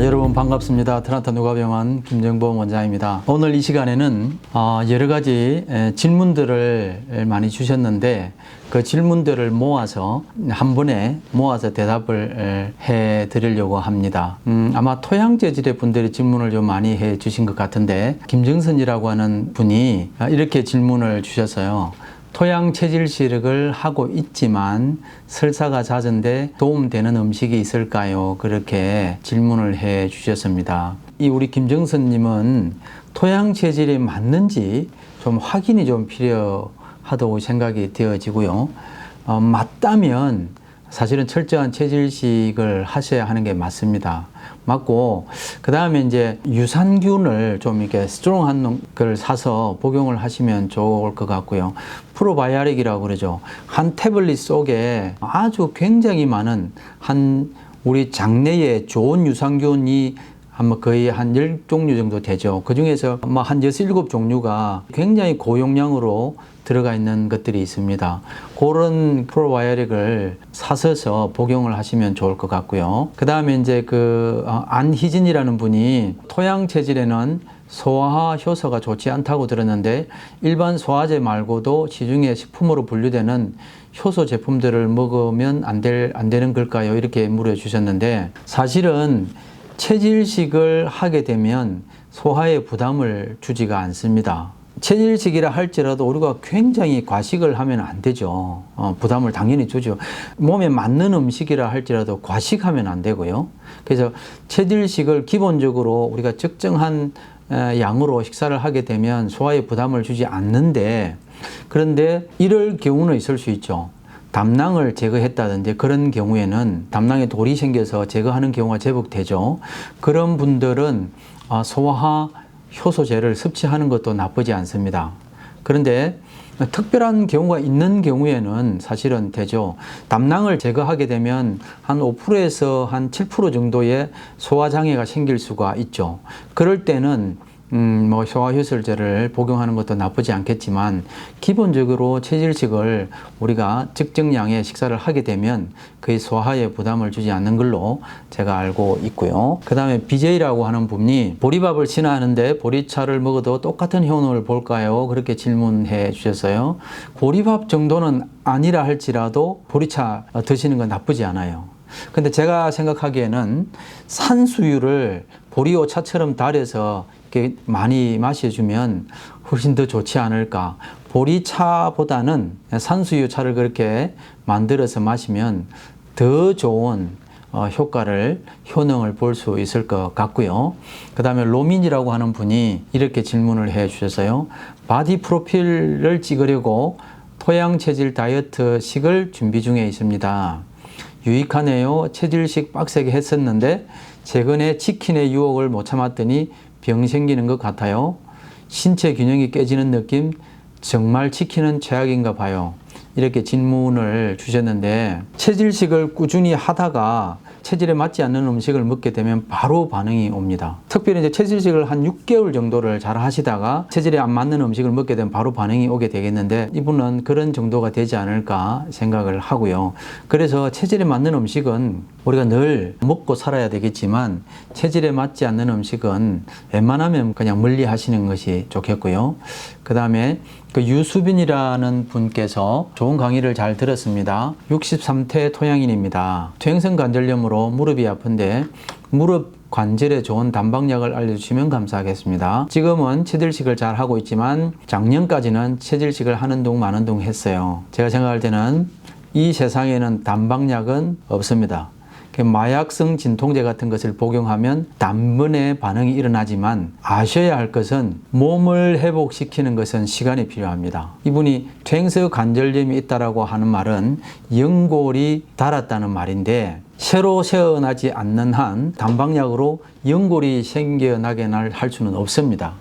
여러분 반갑습니다. 트란타 누가병원 김정범 원장입니다. 오늘 이 시간에는 여러 가지 질문들을 많이 주셨는데 그 질문들을 모아서 한 번에 모아서 대답을 해 드리려고 합니다. 아마 토양 재질의 분들이 질문을 좀 많이 해 주신 것 같은데 김정선이라고 하는 분이 이렇게 질문을 주셨어요. 토양 체질식을 하고 있지만 설사가 잦은데 도움되는 음식이 있을까요? 그렇게 질문을 해 주셨습니다. 이 우리 김정선님은 토양 체질이 맞는지 좀 확인이 좀 필요하다고 생각이 되어지고요. 맞다면 사실은 철저한 체질식을 하셔야 하는 게 맞습니다. 맞고, 그 다음에 이제 유산균을 좀 이렇게 스트롱한 걸 사서 복용을 하시면 좋을 것 같고요. 프로바이오틱이라고 그러죠. 한 태블릿 속에 아주 굉장히 많은 우리 장내에 좋은 유산균이 아마 거의 한 10종류 정도 되죠. 그 중에서 한 6, 7종류가 굉장히 고용량으로 들어가 있는 것들이 있습니다. 그런 프로바이오틱을 사셔서 복용을 하시면 좋을 것 같고요. 그 다음에 이제 안희진이라는 분이 토양 체질에는 소화 효소가 좋지 않다고 들었는데 일반 소화제 말고도 시중에 식품으로 분류되는 효소 제품들을 먹으면 안 되는 걸까요? 이렇게 물어주셨는데 사실은 체질식을 하게 되면 소화에 부담을 주지가 않습니다. 체질식이라 할지라도 우리가 굉장히 과식을 하면 안 되죠. 부담을 당연히 주죠. 몸에 맞는 음식이라 할지라도 과식하면 안 되고요. 그래서 체질식을 기본적으로 우리가 적정한 양으로 식사를 하게 되면 소화에 부담을 주지 않는데, 그런데 이럴 경우는 있을 수 있죠. 담낭을 제거했다든지 그런 경우에는 담낭에 돌이 생겨서 제거하는 경우가 제법 되죠. 그런 분들은 소화 효소제를 섭취하는 것도 나쁘지 않습니다. 그런데 특별한 경우가 있는 경우에는 사실은 되죠. 담낭을 제거하게 되면 한 5%에서 한 7% 정도의 소화장애가 생길 수가 있죠. 그럴 때는 소화효소제를 복용하는 것도 나쁘지 않겠지만 기본적으로 체질식을 우리가 적정량의 식사를 하게 되면 거의 소화에 부담을 주지 않는 걸로 제가 알고 있고요. 그 다음에 BJ라고 하는 분이 보리밥을 신화하는데 보리차를 먹어도 똑같은 효능을 볼까요? 그렇게 질문해 주셨어요. 보리밥 정도는 아니라 할지라도 보리차 드시는 건 나쁘지 않아요. 근데 제가 생각하기에는 산수유를 보리오차처럼 달여서 이렇게 많이 마셔주면 훨씬 더 좋지 않을까. 보리차보다는 산수유 차를 그렇게 만들어서 마시면 더 좋은 효능을 볼 수 있을 것 같고요. 그 다음에 로민이라고 하는 분이 이렇게 질문을 해 주셨어요. 바디 프로필을 찍으려고 토양 체질 다이어트 식을 준비 중에 있습니다. 유익하네요. 체질식 빡세게 했었는데 최근에 치킨의 유혹을 못 참았더니 병 생기는 것 같아요. 신체 균형이 깨지는 느낌, 정말 치킨은 최악인가 봐요. 이렇게 질문을 주셨는데 체질식을 꾸준히 하다가 체질에 맞지 않는 음식을 먹게 되면 바로 반응이 옵니다. 특별히 이제 체질식을 한 6개월 정도를 잘 하시다가 체질에 안 맞는 음식을 먹게 되면 바로 반응이 오게 되겠는데 이분은 그런 정도가 되지 않을까 생각을 하고요. 그래서 체질에 맞는 음식은 우리가 늘 먹고 살아야 되겠지만 체질에 맞지 않는 음식은 웬만하면 그냥 멀리 하시는 것이 좋겠고요. 그 다음에 유수빈이라는 분께서 좋은 강의를 잘 들었습니다. 63세 토양인입니다. 퇴행성 관절염으로 무릎이 아픈데 무릎 관절에 좋은 단박약을 알려주시면 감사하겠습니다. 지금은 체질식을 잘 하고 있지만 작년까지는 체질식을 하는 둥 마는 둥 했어요. 제가 생각할 때는 이 세상에는 단박약은 없습니다. 마약성 진통제 같은 것을 복용하면 단번에 반응이 일어나지만 아셔야 할 것은 몸을 회복시키는 것은 시간이 필요합니다. 이분이 퇴행성 관절염이 있다라고 하는 말은 연골이 닳았다는 말인데 새로 새어나지 않는 한 단박약으로 연골이 생겨나게 할 수는 없습니다.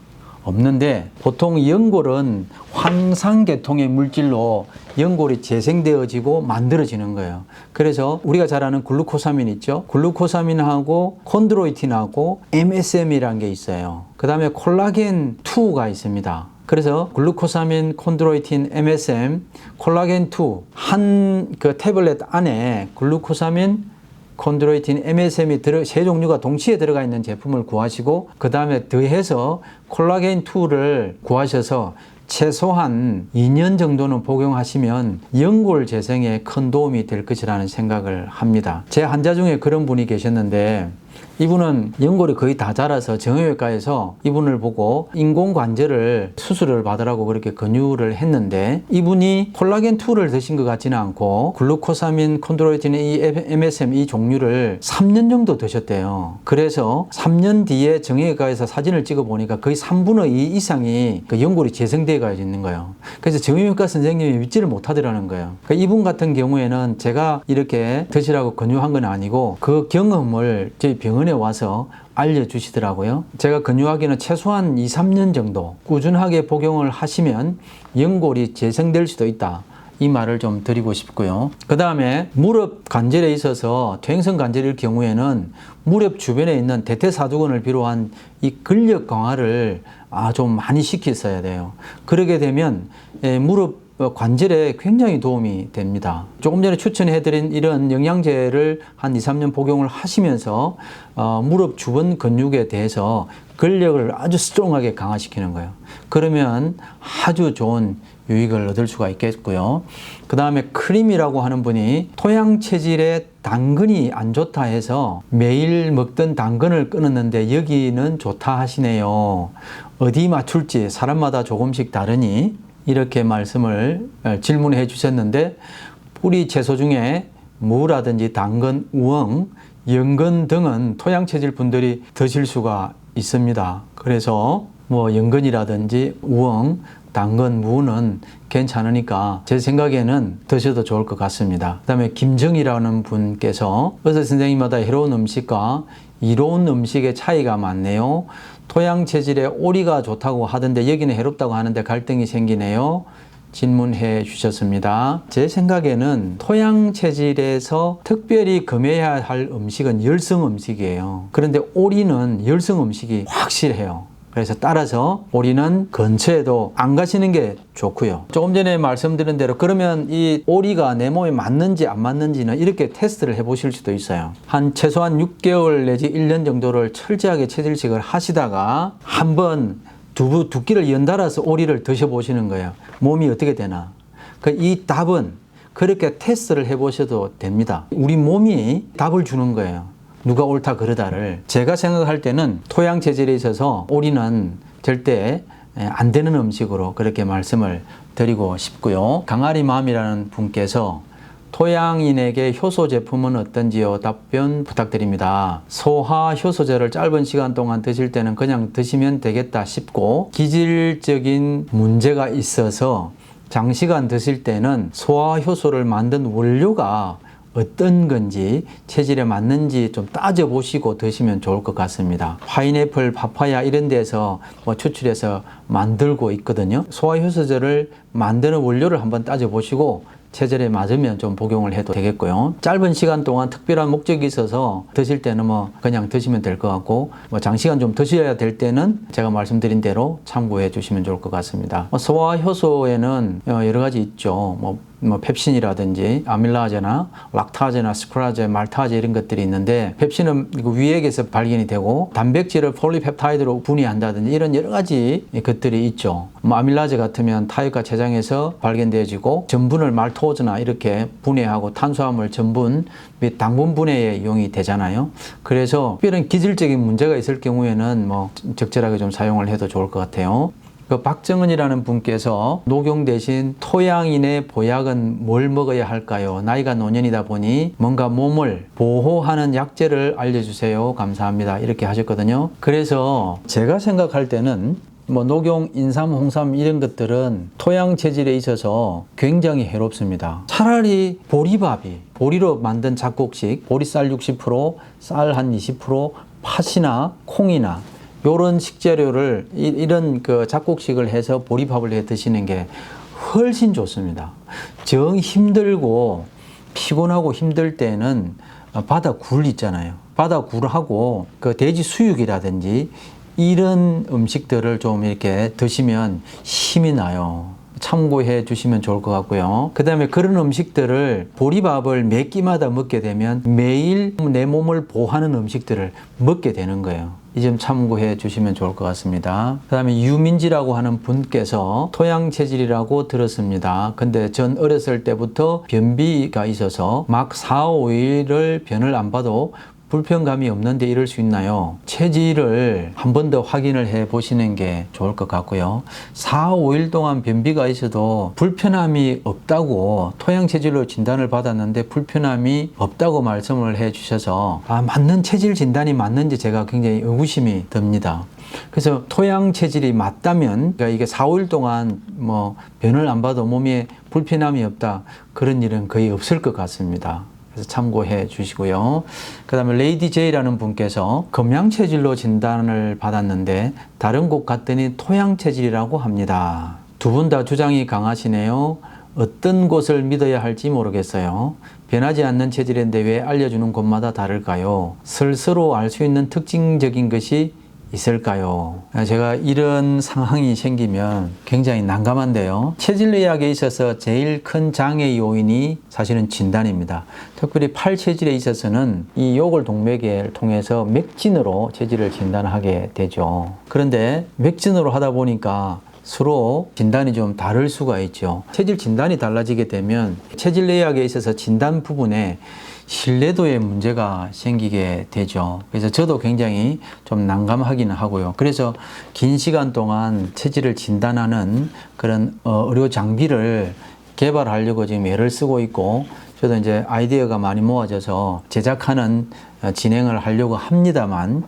없는데 보통 연골은 황산계통의 물질로 연골이 재생되어지고 만들어지는 거예요. 그래서 우리가 잘 아는 글루코사민 있죠? 글루코사민하고 콘드로이틴하고 MSM이라는 게 있어요. 그 다음에 콜라겐2가 있습니다. 그래서 글루코사민, 콘드로이틴, MSM, 콜라겐2 한 그 태블릿 안에 글루코사민, 콘드로이틴, MSM이 세 종류가 동시에 들어가 있는 제품을 구하시고 그 다음에 더해서 콜라겐 2를 구하셔서 최소한 2년 정도는 복용하시면 연골 재생에 큰 도움이 될 것이라는 생각을 합니다. 제 환자 중에 그런 분이 계셨는데 이분은 연골이 거의 다 자라서 정형외과에서 이분을 보고 인공관절을 수술을 받으라고 그렇게 권유를 했는데 이분이 콜라겐2를 드신 것 같지는 않고 글루코사민, 콘드로이틴, 이 MSM 이 종류를 3년 정도 드셨대요. 그래서 3년 뒤에 정형외과에서 사진을 찍어 보니까 거의 3분의 2 이상이 그 연골이 재생되어 가 있는 거예요. 그래서 정형외과 선생님이 믿지를 못하더라는 거예요. 그러니까 이분 같은 경우에는 제가 이렇게 드시라고 권유한 건 아니고 그 경험을 저희 병원에 와서 알려주시더라고요. 제가 권유하기는 최소한 2, 3년 정도 꾸준하게 복용을 하시면 연골이 재생될 수도 있다. 이 말을 좀 드리고 싶고요. 그 다음에 무릎 관절에 있어서 퇴행성 관절일 경우에는 무릎 주변에 있는 대퇴사두근을 비롯한 이 근력 강화를 좀 많이 시켰어야 돼요. 그러게 되면 무릎 관절에 굉장히 도움이 됩니다. 조금 전에 추천해드린 이런 영양제를 한 2, 3년 복용을 하시면서 무릎 주변 근육에 대해서 근력을 아주 스트롱하게 강화시키는 거예요. 그러면 아주 좋은 유익을 얻을 수가 있겠고요. 그 다음에 크림이라고 하는 분이 토양 체질에 당근이 안 좋다 해서 매일 먹던 당근을 끊었는데 여기는 좋다 하시네요. 어디 맞출지 사람마다 조금씩 다르니 이렇게 말씀을 질문해 주셨는데 뿌리 채소 중에 무라든지 당근, 우엉, 연근 등은 토양 체질 분들이 드실 수가 있습니다. 그래서 연근이라든지 우엉, 당근, 무는 괜찮으니까 제 생각에는 드셔도 좋을 것 같습니다. 그 다음에 김정이라는 분께서 의사 선생님마다 해로운 음식과 이로운 음식의 차이가 많네요. 토양 체질에 오리가 좋다고 하던데 여기는 해롭다고 하는데 갈등이 생기네요. 질문해 주셨습니다. 제 생각에는 토양 체질에서 특별히 금해야 할 음식은 열성 음식이에요. 그런데 오리는 열성 음식이 확실해요. 그래서 따라서 오리는 근처에도 안 가시는 게 좋고요. 조금 전에 말씀드린 대로 그러면 이 오리가 내 몸에 맞는지 안 맞는지는 이렇게 테스트를 해보실 수도 있어요. 최소한 6개월 내지 1년 정도를 철저하게 체질식을 하시다가 한번 두 끼를 연달아서 오리를 드셔보시는 거예요. 몸이 어떻게 되나. 이 답은 그렇게 테스트를 해보셔도 됩니다. 우리 몸이 답을 주는 거예요. 누가 옳다 그르다를. 제가 생각할 때는 토양 체질에 있어서 오리는 절대 안 되는 음식으로 그렇게 말씀을 드리고 싶고요. 강아리맘이라는 분께서 토양인에게 효소 제품은 어떤지요? 답변 부탁드립니다. 소화 효소제를 짧은 시간 동안 드실 때는 그냥 드시면 되겠다 싶고 기질적인 문제가 있어서 장시간 드실 때는 소화 효소를 만든 원료가 어떤 건지 체질에 맞는지 좀 따져보시고 드시면 좋을 것 같습니다. 파인애플, 파파야 이런 데서 추출해서 만들고 있거든요. 소화효소제를 만드는 원료를 한번 따져보시고 체질에 맞으면 좀 복용을 해도 되겠고요. 짧은 시간 동안 특별한 목적이 있어서 드실 때는 그냥 드시면 될 것 같고 장시간 좀 드셔야 될 때는 제가 말씀드린 대로 참고해 주시면 좋을 것 같습니다. 소화효소에는 여러 가지 있죠. 펩신이라든지 아밀라제나 락타제나 스크라제, 말타제 이런 것들이 있는데 펩신은 위액에서 발견이 되고 단백질을 폴리펩타이드로 분해한다든지 이런 여러 가지 것들이 있죠. 아밀라제 같으면 타육과 췌장에서 발견되어지고 전분을 말토즈나 이렇게 분해하고 탄수화물 전분 및 당분 분해에 이용이 되잖아요. 그래서 특별한 기질적인 문제가 있을 경우에는 적절하게 좀 사용을 해도 좋을 것 같아요. 박정은이라는 분께서 녹용 대신 토양인의 보약은 뭘 먹어야 할까요? 나이가 노년이다 보니 뭔가 몸을 보호하는 약재를 알려주세요. 감사합니다. 이렇게 하셨거든요. 그래서 제가 생각할 때는 녹용, 인삼, 홍삼 이런 것들은 토양 체질에 있어서 굉장히 해롭습니다. 차라리 보리밥이 보리로 만든 잡곡식, 보리쌀 60%, 쌀 한 20%, 팥이나 콩이나 요런 식재료를 이런 잡곡식을 해서 보리밥을 해 드시는 게 훨씬 좋습니다. 정 힘들고 피곤하고 힘들 때는 바다 굴 있잖아요. 바다 굴하고 돼지 수육이라든지 이런 음식들을 좀 이렇게 드시면 힘이 나요. 참고해 주시면 좋을 것 같고요. 그 다음에 그런 음식들을 보리밥을 매 끼마다 먹게 되면 매일 내 몸을 보호하는 음식들을 먹게 되는 거예요. 이 점 참고해 주시면 좋을 것 같습니다. 그 다음에 유민지라고 하는 분께서 토양 체질이라고 들었습니다. 근데 전 어렸을 때부터 변비가 있어서 막 4, 5일을 변을 안 봐도 불편감이 없는데 이럴 수 있나요? 체질을 한 번 더 확인을 해 보시는 게 좋을 것 같고요. 4, 5일 동안 변비가 있어도 불편함이 없다고 토양 체질로 진단을 받았는데 불편함이 없다고 말씀을 해 주셔서 맞는 체질 진단이 맞는지 제가 굉장히 의구심이 듭니다. 그래서 토양 체질이 맞다면 그러니까 이게 4, 5일 동안 뭐 변을 안 봐도 몸에 불편함이 없다 그런 일은 거의 없을 것 같습니다. 그래서 참고해 주시고요. 그 다음에 레이디 제이라는 분께서 금양 체질로 진단을 받았는데 다른 곳 갔더니 토양 체질이라고 합니다. 두 분 다 주장이 강하시네요. 어떤 곳을 믿어야 할지 모르겠어요. 변하지 않는 체질인데 왜 알려주는 곳마다 다를까요? 스스로 알 수 있는 특징적인 것이 있을까요? 제가 이런 상황이 생기면 굉장히 난감한데요. 체질의학에 있어서 제일 큰 장애 요인이 사실은 진단입니다. 특별히 팔 체질에 있어서는 이 요골동맥을 통해서 맥진으로 체질을 진단하게 되죠. 그런데 맥진으로 하다 보니까 서로 진단이 좀 다를 수가 있죠. 체질 진단이 달라지게 되면 체질의학에 있어서 진단 부분에 신뢰도에 문제가 생기게 되죠. 그래서 저도 굉장히 좀 난감하기는 하고요. 그래서 긴 시간 동안 체질을 진단하는 그런 의료 장비를 개발하려고 지금 애를 쓰고 있고, 저도 이제 아이디어가 많이 모아져서 제작하는 진행을 하려고 합니다만,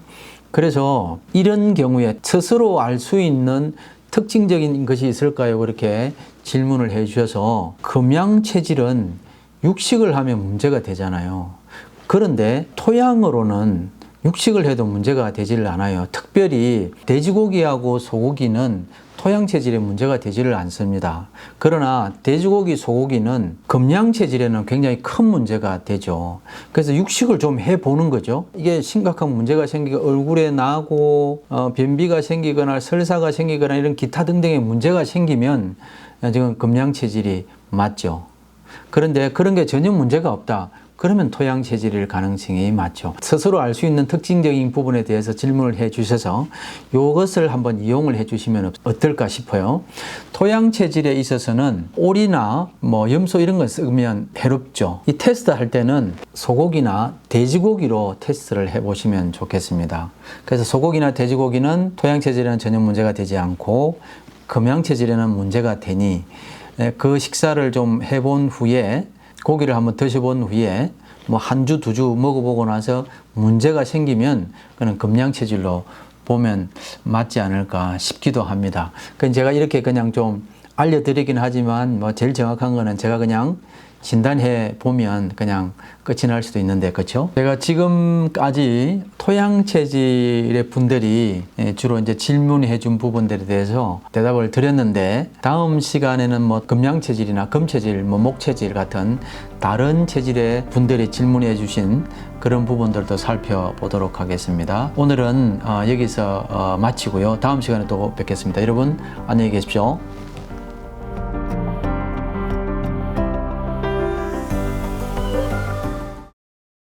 그래서 이런 경우에 스스로 알 수 있는 특징적인 것이 있을까요? 그렇게 질문을 해 주셔서 금양 체질은 육식을 하면 문제가 되잖아요. 그런데 토양으로는 육식을 해도 문제가 되지를 않아요. 특별히 돼지고기하고 소고기는 토양 체질에 문제가 되지를 않습니다. 그러나 돼지고기, 소고기는 금양 체질에는 굉장히 큰 문제가 되죠. 그래서 육식을 좀 해보는 거죠. 이게 심각한 문제가 생기고 얼굴에 나고 변비가 생기거나 설사가 생기거나 이런 기타 등등의 문제가 생기면 지금 금양 체질이 맞죠. 그런데 그런 게 전혀 문제가 없다. 그러면 토양 체질일 가능성이 많죠. 스스로 알 수 있는 특징적인 부분에 대해서 질문을 해 주셔서 이것을 한번 이용을 해 주시면 어떨까 싶어요. 토양 체질에 있어서는 오리나 뭐 염소 이런 거 쓰면 해롭죠. 이 테스트 할 때는 소고기나 돼지고기로 테스트를 해 보시면 좋겠습니다. 그래서 소고기나 돼지고기는 토양 체질에는 전혀 문제가 되지 않고 금양 체질에는 문제가 되니 그 식사를 좀 해본 후에 고기를 한번 드셔본 후에 뭐 한 주, 두 주 먹어보고 나서 문제가 생기면 그는 금양 체질로 보면 맞지 않을까 싶기도 합니다. 그러니까 제가 이렇게 그냥 좀 알려드리긴 하지만 뭐 제일 정확한 거는 제가 그냥 진단해 보면 그냥 끝이 날 수도 있는데, 그렇죠? 제가 지금까지 토양 체질의 분들이 주로 이제 질문해 준 부분들에 대해서 대답을 드렸는데, 다음 시간에는 뭐 금양 체질이나 금 체질, 뭐 목 체질 같은 다른 체질의 분들이 질문해 주신 그런 부분들도 살펴보도록 하겠습니다. 오늘은 여기서 마치고요. 다음 시간에 또 뵙겠습니다. 여러분 안녕히 계십시오.